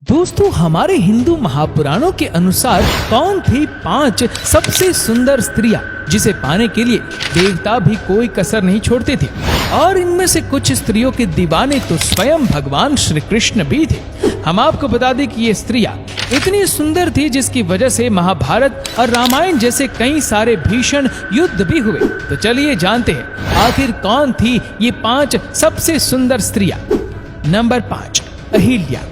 दोस्तों, हमारे हिंदू महापुराणों के अनुसार कौन थी 5 सबसे सुंदर स्त्रियां जिसे पाने के लिए देवता भी कोई कसर नहीं छोड़ते थे। और इनमें से कुछ स्त्रियों के दीवाने तो स्वयं भगवान श्री कृष्ण भी थे। हम आपको बता दें कि ये स्त्रियां इतनी सुंदर थी जिसकी वजह से महाभारत और रामायण जैसे कई सारे भीषण युद्ध भी हुए। तो चलिए जानते हैं आखिर कौन थी ये 5 सबसे सुंदर स्त्रियां। नंबर 5, अहिल्या।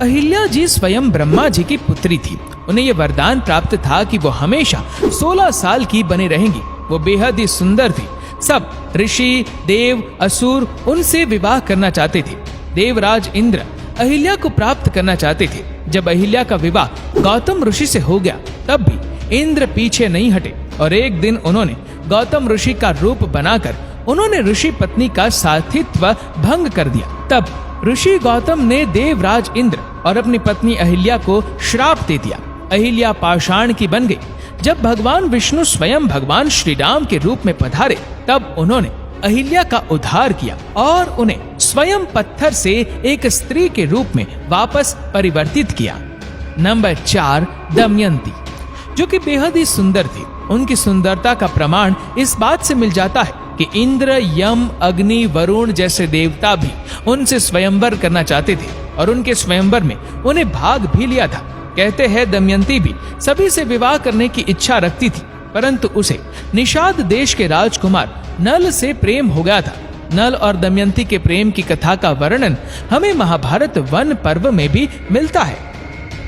अहिल्या जी स्वयं ब्रह्मा जी की पुत्री थी। उन्हें यह वरदान प्राप्त था कि वो हमेशा 16 साल की बने रहेंगी। वो बेहद ही सुंदर थी। सब ऋषि, देव, असुर उनसे विवाह करना चाहते थे। देवराज इंद्र अहिल्या को प्राप्त करना चाहते थे। जब अहिल्या का विवाह गौतम ऋषि से हो गया तब भी इंद्र पीछे नहीं हटे और एक दिन उन्होंने गौतम ऋषि का रूप बनाकर उन्होंने ऋषि पत्नी का साथित्व भंग कर दिया। तब ऋषि गौतम ने देवराज इंद्र और अपनी पत्नी अहिल्या को श्राप दे दिया। अहिल्या पाषाण की बन गई। जब भगवान विष्णु स्वयं भगवान श्री राम के रूप में पधारे तब उन्होंने अहिल्या का उद्धार किया और उन्हें स्वयं पत्थर से एक स्त्री के रूप में वापस परिवर्तित किया। नंबर 4, दमयंती, जो कि बेहद ही सुंदर थी। उनकी सुंदरता का प्रमाण इस बात से मिल जाता है कि इंद्र, यम, अग्नि, वरुण जैसे देवता भी उनसे स्वयंवर करना चाहते थे और उनके स्वयंवर में उन्हें भाग भी लिया था। कहते हैं दमयंती भी सभी से विवाह करने की इच्छा रखती थी, परंतु उसे निषाद देश के राजकुमार नल से प्रेम हो गया था। नल और दमयंती के प्रेम की कथा का वर्णन हमें महाभारत वन पर्व में भी मिलता है।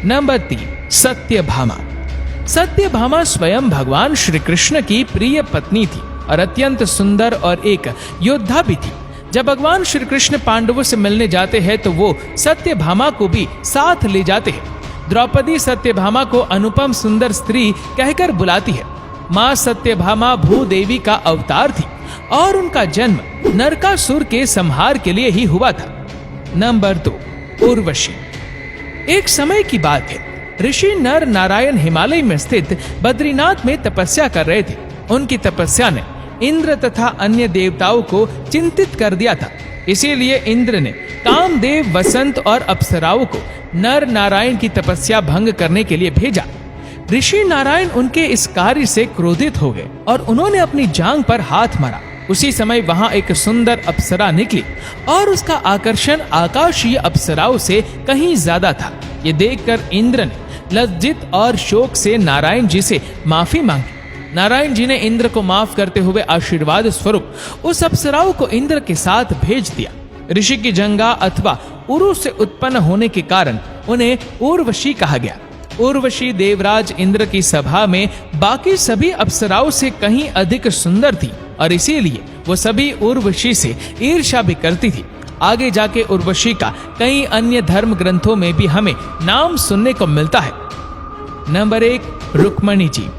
नंबर 3, सत्यभामा। सत्यभामा स्वयं भगवान श्री कृष्ण की प्रिय पत्नी थी और अत्यंत सुंदर और एक योद्धा भी थी। जब भगवान श्री कृष्ण पांडवों से मिलने जाते हैं तो वो सत्यभामा को भी साथ ले जाते हैं। द्रौपदी सत्यभामा को अनुपम सुंदर स्त्री कहकर बुलाती है। माँ सत्यभामा भूदेवी का अवतार थी और उनका जन्म नरकासुर के संहार के लिए ही हुआ था। नंबर 2, उर्वशी। एक समय की बात है, ऋषि नर नारायण हिमालय में स्थित बद्रीनाथ में तपस्या कर रहे थे। उनकी तपस्या ने इंद्र तथा अन्य देवताओं को चिंतित कर दिया था। इसीलिए इंद्र ने कामदेव, वसंत और अप्सराओं को नर नारायण की तपस्या भंग करने के लिए भेजा। ऋषि नारायण उनके इस कार्य से क्रोधित हो गए और उन्होंने अपनी जांघ पर हाथ मारा। उसी समय वहां एक सुंदर अप्सरा निकली और उसका आकर्षण आकाशीय अप्सराओं से कहीं ज्यादा था। ये देखकर इंद्र ने लज्जित और शोक से नारायण जी से माफी मांगी। नारायण जी ने इंद्र को माफ करते हुए आशीर्वाद स्वरूप उस अप्सराओं को इंद्र के साथ भेज दिया। ऋषि की जंगा अथवा उरु से उत्पन्न होने के कारण उन्हें उर्वशी कहा गया। उर्वशी देवराज इंद्र की सभा में बाकी सभी अप्सराओं से कहीं अधिक सुंदर थी और इसीलिए वो सभी उर्वशी से ईर्ष्या भी करती थी। आगे जाके उर्वशी का कई अन्य धर्म ग्रंथों में भी हमें नाम सुनने को मिलता है। नंबर 1, रुक्मणी जी।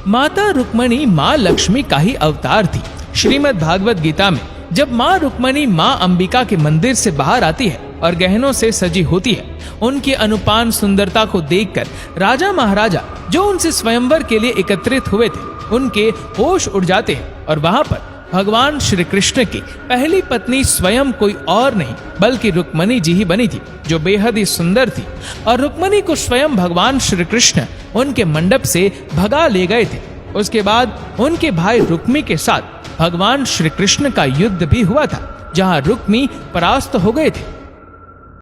माता रुक्मणी माँ लक्ष्मी का ही अवतार थी। श्रीमद् भागवत गीता में जब माँ रुक्मणी माँ अंबिका के मंदिर से बाहर आती है और गहनों से सजी होती है, उनकी अनुपान सुंदरता को देखकर राजा महाराजा जो उनसे स्वयंवर के लिए एकत्रित हुए थे उनके होश उड़ जाते हैं और वहां पर भगवान श्री कृष्ण की पहली पत्नी स्वयं कोई और नहीं बल्कि रुक्मणी जी ही बनी थी, जो बेहद ही सुंदर थी। और रुक्मणी को स्वयं भगवान श्री कृष्ण उनके मंडप से भगा ले गए थे। उसके बाद उनके भाई रुक्मी के साथ भगवान श्री कृष्ण का युद्ध भी हुआ था, जहां रुक्मी परास्त हो गए थे।